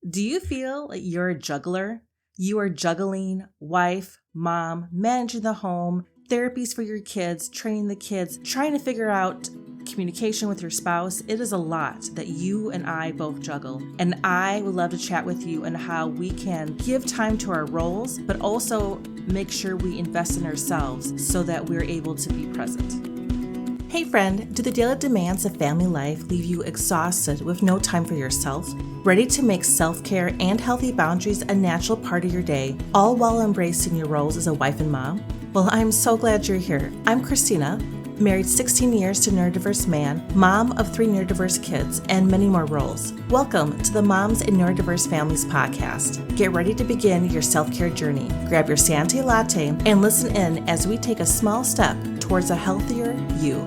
Do you feel like you're a juggler? You are juggling wife, mom, managing the home, therapies for your kids, training the kids, trying to figure out communication with your spouse. It is a lot that you and I both juggle. And I would love to chat with you on how we can give time to our roles, but also make sure we invest in ourselves so that we're able to be present. Hey friend, do the daily demands of family life leave you exhausted with no time for yourself? Ready to make self-care and healthy boundaries a natural part of your day, all while embracing your roles as a wife and mom? Well, I'm so glad you're here. I'm Christina, married 16 years to a neurodiverse man, mom of 3 neurodiverse kids, and many more roles. Welcome to the Moms in Neurodiverse Families podcast. Get ready to begin your self-care journey. Grab your Santé latte and listen in as we take a small step towards a healthier you.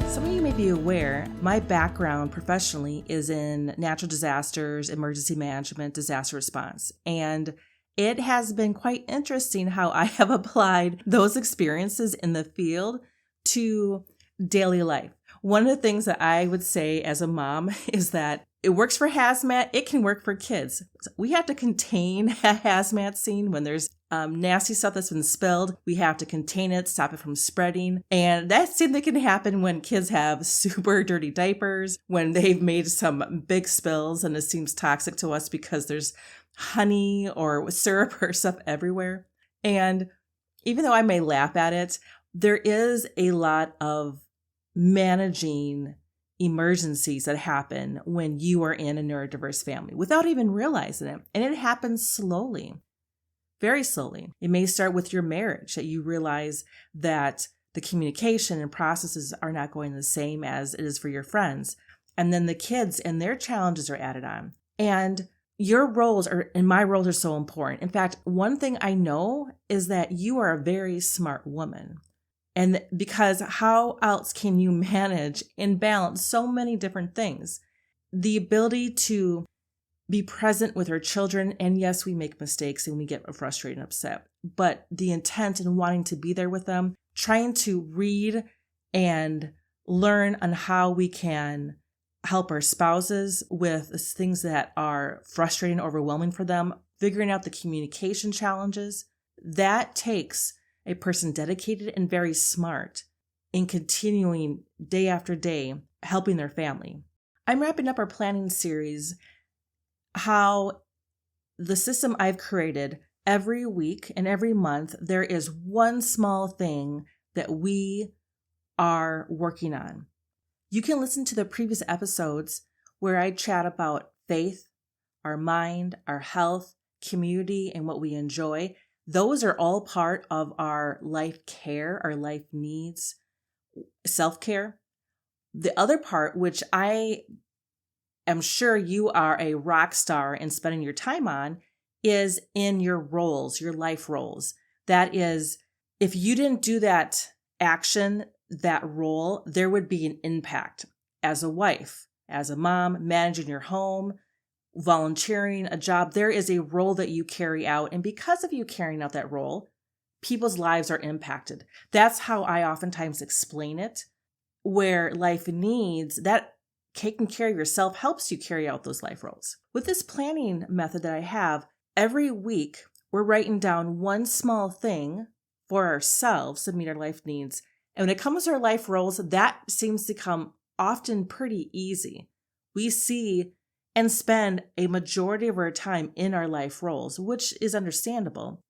Some of you may be aware, my background professionally is in natural disasters, emergency management, disaster response, and it has been quite interesting how I have applied those experiences in the field to daily life. One of the things that I would say as a mom is that it works for hazmat, it can work for kids. We have to contain a hazmat scene when there's nasty stuff that's been spilled. We have to contain it, stop it from spreading. And that's something that can happen when kids have super dirty diapers, when they've made some big spills and it seems toxic to us because there's honey or syrup or stuff everywhere. And even though I may laugh at it, there is a lot of managing emergencies that happen when you are in a neurodiverse family without even realizing it. And it happens slowly, very slowly. It may start with your marriage, that you realize that the communication and processes are not going the same as it is for your friends. And then the kids and their challenges are added on. And your roles and my roles are so important. In fact, one thing I know is that you are a very smart woman. And because how else can you manage and balance so many different things? The ability to be present with our children. And yes, we make mistakes and we get frustrated and upset, but the intent in wanting to be there with them, trying to read and learn on how we can help our spouses with things that are frustrating, overwhelming for them, figuring out the communication challenges. That takes a person dedicated and very smart in continuing day after day, helping their family. I'm wrapping up our planning series, how the system I've created every week and every month, there is one small thing that we are working on. You can listen to the previous episodes where I chat about faith, our mind, our health, community, and what we enjoy. Those are all part of our life care, our life needs, self-care. The other part, which I am sure you are a rock star in spending your time on, is in your roles, your life roles. That is, if you didn't do that action, that role, there would be an impact as a wife, as a mom, managing your home, volunteering a job. There is a role that you carry out. And because of you carrying out that role, people's lives are impacted. That's how I oftentimes explain it, where life needs, that taking care of yourself helps you carry out those life roles. With this planning method that I have, every week, we're writing down one small thing for ourselves to meet our life needs. And when it comes to our life roles, that seems to come often pretty easy. We see and spend a majority of our time in our life roles, which is understandable,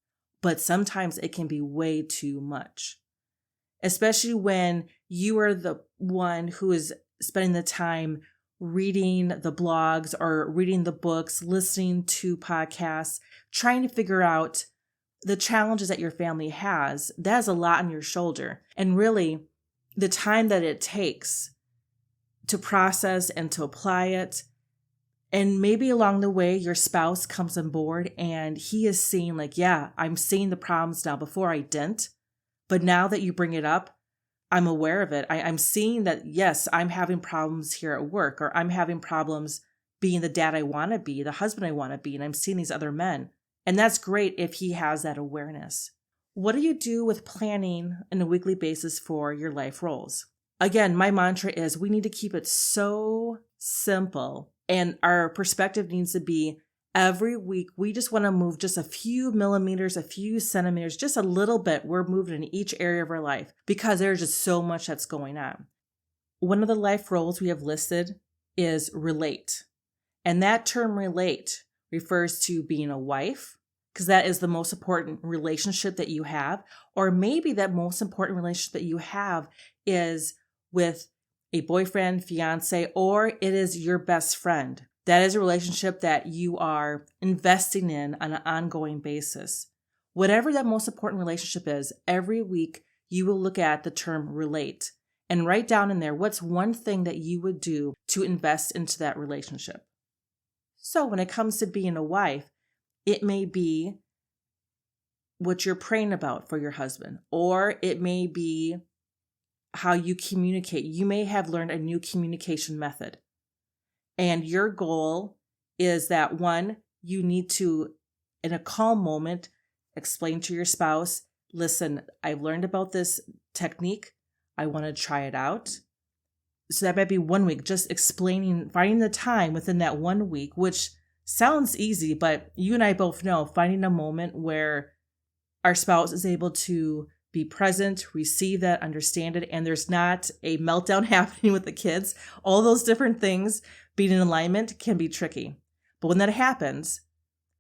but sometimes it can be way too much, especially when you are the one who is spending the time reading the blogs or reading the books, listening to podcasts, trying to figure out the challenges that your family has. That is a lot on your shoulder. And really, the time that it takes to process and to apply it. And maybe along the way, your spouse comes on board and he is seeing like, yeah, I'm seeing the problems now. Before I didn't. But now that you bring it up, I'm aware of it. I'm seeing that, yes, I'm having problems here at work, or I'm having problems being the dad I want to be, the husband I want to be. And I'm seeing these other men. And that's great if he has that awareness. What do you do with planning on a weekly basis for your life roles? Again, my mantra is we need to keep it so simple. And our perspective needs to be every week, we just want to move just a few millimeters, a few centimeters, just a little bit. We're moving in each area of our life because there's just so much that's going on. One of the life roles we have listed is relate. And that term relate refers to being a wife, because that is the most important relationship that you have. Or maybe that most important relationship that you have is with a boyfriend, fiance, or it is your best friend. That is a relationship that you are investing in on an ongoing basis. Whatever that most important relationship is, every week you will look at the term relate and write down in there what's one thing that you would do to invest into that relationship. So when it comes to being a wife, it may be what you're praying about for your husband, or it may be how you communicate. You may have learned a new communication method. And your goal is that, one, you need to, in a calm moment, explain to your spouse, listen, I've learned about this technique. I want to try it out. So that might be 1 week, just explaining, finding the time within that 1 week, which sounds easy, but you and I both know finding a moment where our spouse is able to be present, receive that, understand it, and there's not a meltdown happening with the kids. All those different things being in alignment can be tricky. But when that happens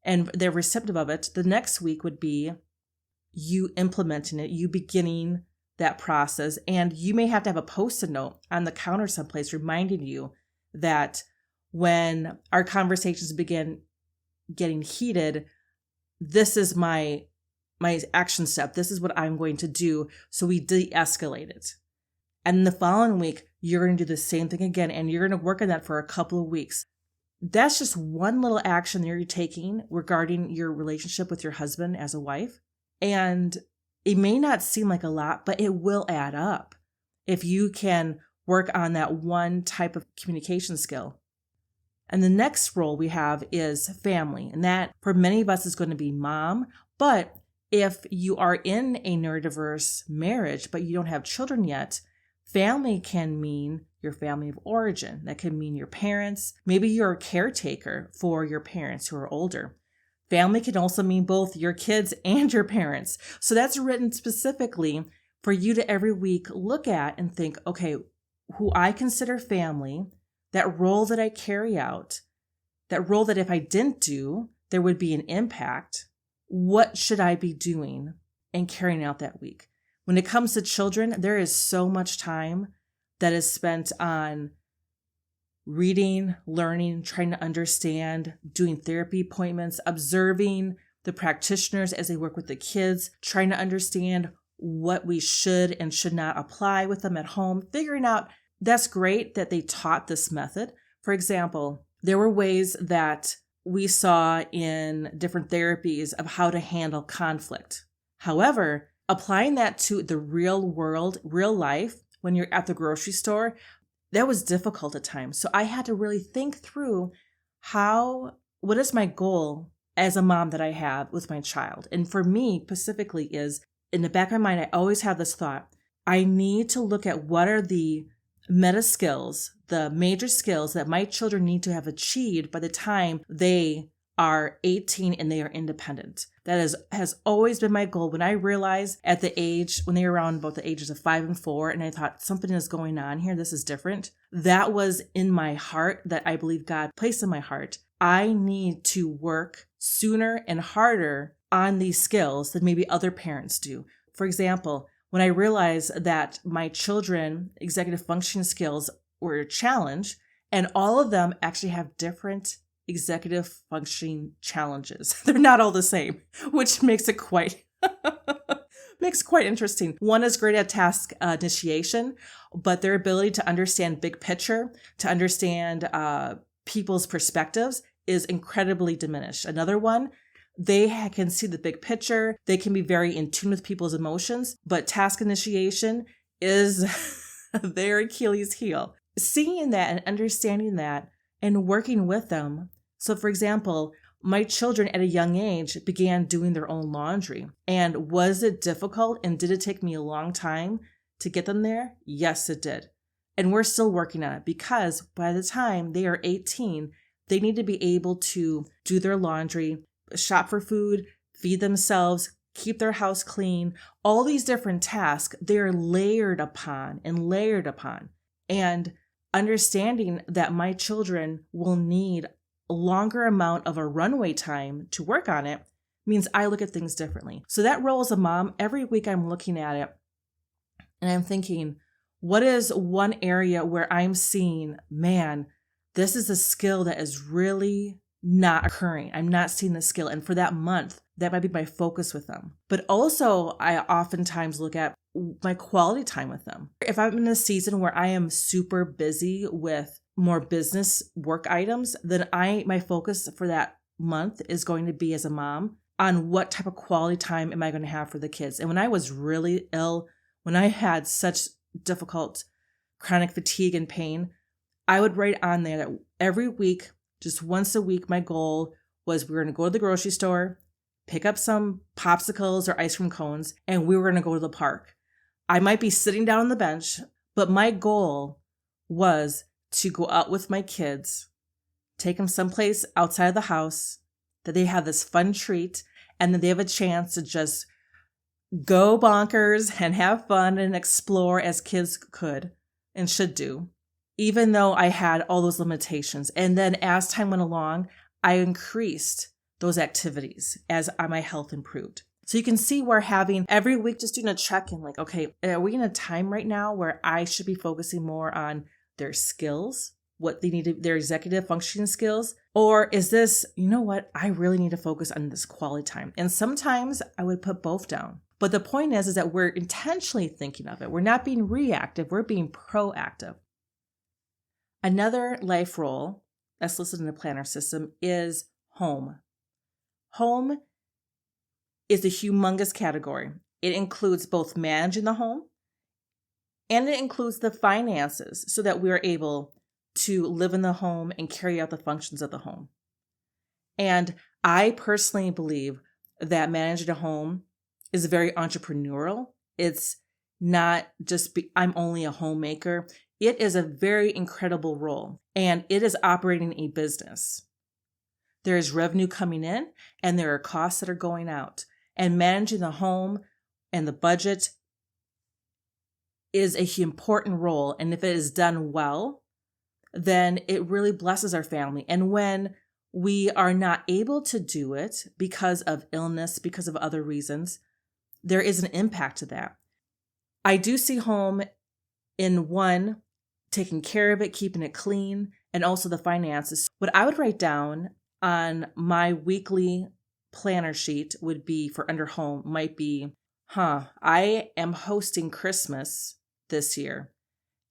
and they're receptive of it, the next week would be you implementing it, you beginning that process. And you may have to have a Post-it note on the counter someplace reminding you that when our conversations begin getting heated, this is my action step. This is what I'm going to do. So we de-escalate it. And the following week, you're going to do the same thing again. And you're going to work on that for a couple of weeks. That's just one little action that you're taking regarding your relationship with your husband as a wife. And it may not seem like a lot, but it will add up if you can work on that one type of communication skill. And the next role we have is family. And that for many of us is going to be mom. But if you are in a neurodiverse marriage, but you don't have children yet, family can mean your family of origin. That can mean your parents. Maybe you're a caretaker for your parents who are older. Family can also mean both your kids and your parents. So that's written specifically for you to every week look at and think, okay, who I consider family, that role that I carry out, that role that if I didn't do, there would be an impact. What should I be doing and carrying out that week? When it comes to children, there is so much time that is spent on reading, learning, trying to understand, doing therapy appointments, observing the practitioners as they work with the kids, trying to understand what we should and should not apply with them at home, figuring out that's great that they taught this method. For example, there were ways that we saw in different therapies of how to handle conflict. However, applying that to the real world, real life, when you're at the grocery store, that was difficult at times. So I had to really think through what is my goal as a mom that I have with my child? And for me specifically is, in the back of my mind, I always have this thought, I need to look at what are the meta skills, the major skills that my children need to have achieved by the time they are 18 and they are independent. That has always been my goal. When I realized at the age, when they were around about the ages of 5 and 4, and I thought something is going on here, this is different. That was in my heart that I believe God placed in my heart. I need to work sooner and harder on these skills than maybe other parents do. For example, when I realized that my children executive functioning skills were a challenge, and all of them actually have different executive functioning challenges. They're not all the same, which makes it quite interesting. One is great at task initiation, but their ability to understand big picture, to understand people's perspectives is incredibly diminished. Another one, they can see the big picture. They can be very in tune with people's emotions, but task initiation is their Achilles heel. Seeing that and understanding that and working with them. So for example, my children at a young age began doing their own laundry. And was it difficult? And did it take me a long time to get them there? Yes, it did. And we're still working on it because by the time they are 18, they need to be able to do their laundry, shop for food, feed themselves, keep their house clean. All these different tasks, they're layered upon and layered upon. And understanding that my children will need a longer amount of a runway time to work on it means I look at things differently. So that role as a mom, every week I'm looking at it and I'm thinking, what is one area where I'm seeing, man, this is a skill that is really not occurring. I'm not seeing the skill. And for that month, that might be my focus with them. But also, I oftentimes look at my quality time with them. If I'm in a season where I am super busy with more business work items, then my focus for that month is going to be as a mom on what type of quality time am I going to have for the kids. And when I was really ill, when I had such difficult chronic fatigue and pain, I would write on there that every week, just once a week, my goal was we were going to go to the grocery store, pick up some popsicles or ice cream cones, and we were going to go to the park. I might be sitting down on the bench, but my goal was to go out with my kids, take them someplace outside of the house, that they have this fun treat, and that they have a chance to just go bonkers and have fun and explore as kids could and should do, even though I had all those limitations. And then as time went along, I increased those activities as my health improved. So you can see we're having every week just doing a check-in, like, okay, are we in a time right now where I should be focusing more on their skills, what they need to, their executive functioning skills? Or is this, you know what, I really need to focus on this quality time? And sometimes I would put both down. But the point is that we're intentionally thinking of it. We're not being reactive, we're being proactive. Another life role that's listed in the planner system is home. Home is a humongous category. It includes both managing the home and it includes the finances so that we are able to live in the home and carry out the functions of the home. And I personally believe that managing a home is very entrepreneurial. It's not just I'm only a homemaker. It is a very incredible role, and it is operating a business. There is revenue coming in, and there are costs that are going out. And managing the home and the budget is an important role. And if it is done well, then it really blesses our family. And when we are not able to do it because of illness, because of other reasons, there is an impact to that. I do see home in one, taking care of it, keeping it clean, and also the finances. What I would write down on my weekly planner sheet would be for under home might be, I am hosting Christmas this year.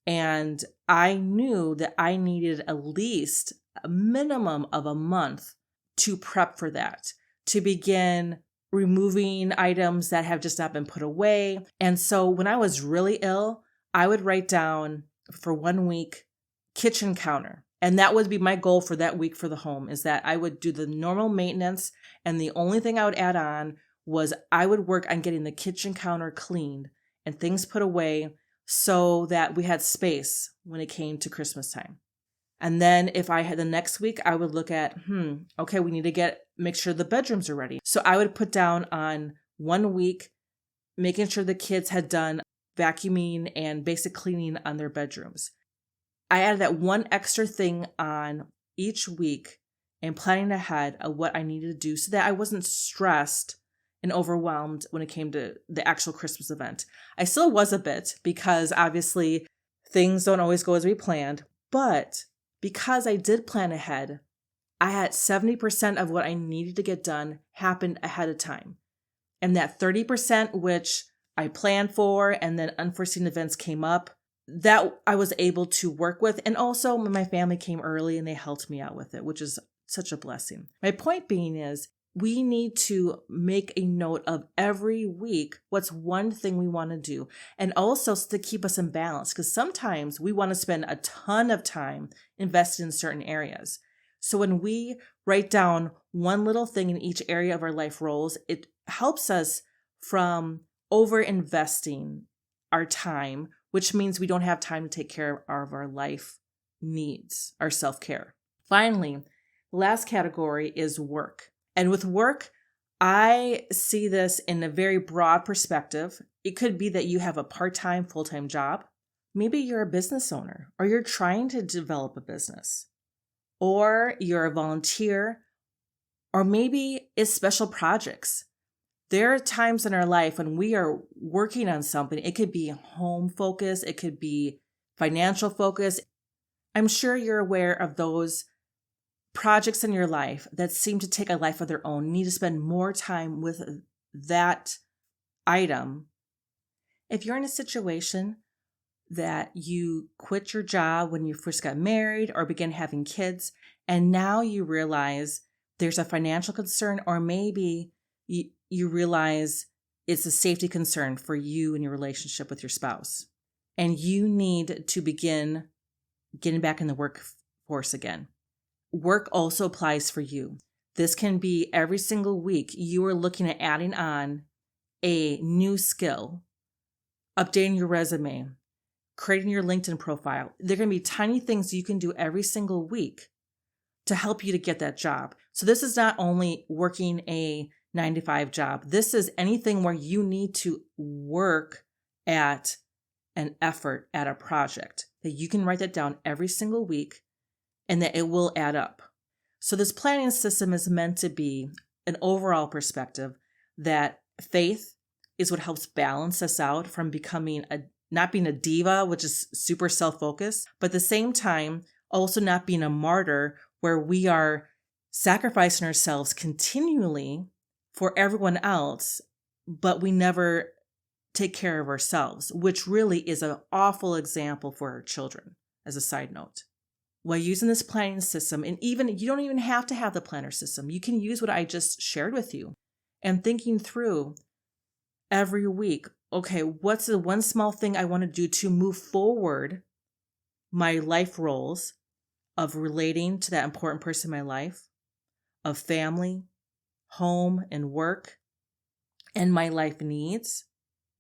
And I knew that I needed at least a minimum of a month to prep for that, to begin removing items that have just not been put away. And so when I was really ill, I would write down for 1 week, kitchen counter. And that would be my goal for that week for the home, is that I would do the normal maintenance. And the only thing I would add on was I would work on getting the kitchen counter cleaned and things put away so that we had space when it came to Christmas time. And then if I had the next week, I would look at, okay, we need to make sure the bedrooms are ready. So I would put down on 1 week, making sure the kids had done vacuuming and basic cleaning on their bedrooms. I added that one extra thing on each week and planning ahead of what I needed to do so that I wasn't stressed and overwhelmed when it came to the actual Christmas event. I still was a bit because obviously things don't always go as we planned, but because I did plan ahead, I had 70% of what I needed to get done happened ahead of time. And that 30%, which I planned for and then unforeseen events came up, that I was able to work with. And also my family came early and they helped me out with it, which is such a blessing. My point being is we need to make a note of every week what's one thing we want to do, and also to keep us in balance, because sometimes we want to spend a ton of time invested in certain areas. So when we write down one little thing in each area of our life roles, it helps us from over investing our time which means we don't have time to take care of our life needs, our self-care. Finally, the last category is work. And with work, I see this in a very broad perspective. It could be that you have a part-time, full-time job. Maybe you're a business owner, or you're trying to develop a business, or you're a volunteer, or maybe it's special projects. There are times in our life when we are working on something. It could be home focus, it could be financial focus. I'm sure you're aware of those projects in your life that seem to take a life of their own. You need to spend more time with that item. If you're in a situation that you quit your job when you first got married or began having kids, and now you realize there's a financial concern, or maybe you realize it's a safety concern for you and your relationship with your spouse, and you need to begin getting back in the workforce again. Work also applies for you. This can be every single week you are looking at adding on a new skill, updating your resume, creating your LinkedIn profile. There are going to be tiny things you can do every single week to help you to get that job. So this is not only working a 9-to-5 job. This is anything where you need to work at an effort, at a project, that you can write that down every single week and that it will add up. So this planning system is meant to be an overall perspective that faith is what helps balance us out from becoming not being a diva, which is super self-focused, but at the same time, also not being a martyr where we are sacrificing ourselves continually for everyone else, but we never take care of ourselves, which really is an awful example for our children, as a side note. While using this planning system, and even you don't even have to have the planner system, you can use what I just shared with you and thinking through every week, okay, what's the one small thing I want to do to move forward my life roles of relating to that important person in my life, of family, home, and work, and my life needs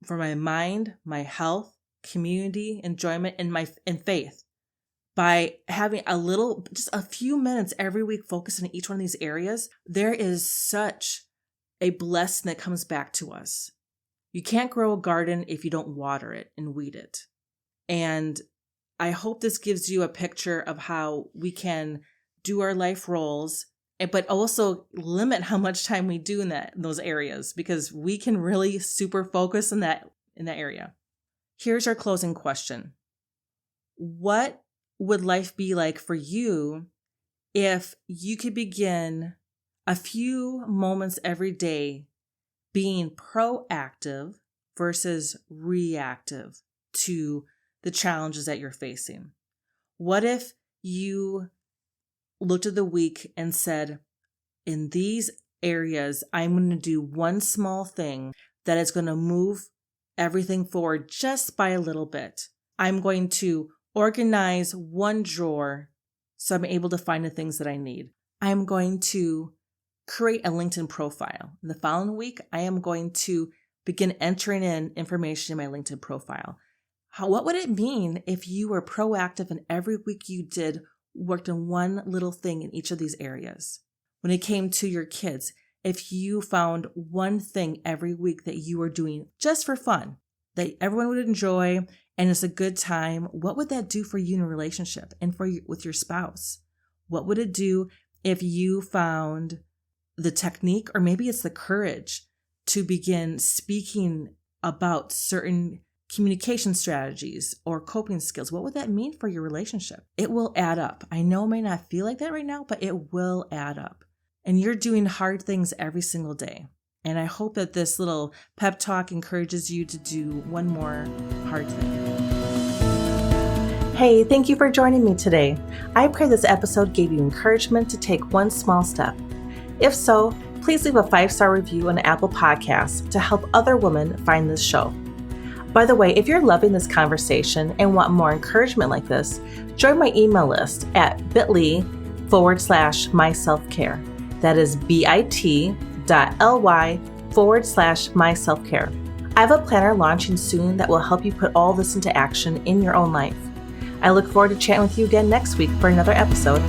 for my mind, my health, community, enjoyment, and faith. By having just a few minutes every week focused on each one of these areas, there is such a blessing that comes back to us. You can't grow a garden if you don't water it and weed it. And I hope this gives you a picture of how we can do our life roles, but also limit how much time we do in those areas, because we can really super focus in that area. Here's our closing question. What would life be like for you if you could begin a few moments every day being proactive versus reactive to the challenges that you're facing? What if you looked at the week and said, in these areas, I'm going to do one small thing that is going to move everything forward just by a little bit. I'm going to organize one drawer so I'm able to find the things that I need. I'm going to create a LinkedIn profile. In the following week, I am going to begin entering in information in my LinkedIn profile. What would it mean if you were proactive and every week you worked on one little thing in each of these areas? When it came to your kids, if you found one thing every week that you were doing just for fun, that everyone would enjoy, and it's a good time, what would that do for you in a relationship and with your spouse? What would it do if you found the technique, or maybe it's the courage, to begin speaking about certain communication strategies or coping skills? What would that mean for your relationship? It will add up. I know it may not feel like that right now, but it will add up. And you're doing hard things every single day. And I hope that this little pep talk encourages you to do one more hard thing. Hey, thank you for joining me today. I pray this episode gave you encouragement to take one small step. If so, please leave a 5-star review on Apple Podcasts to help other women find this show. By the way, if you're loving this conversation and want more encouragement like this, join my email list at bit.ly/myselfcare. That is bit.ly/myselfcare. I have a planner launching soon that will help you put all this into action in your own life. I look forward to chatting with you again next week for another episode.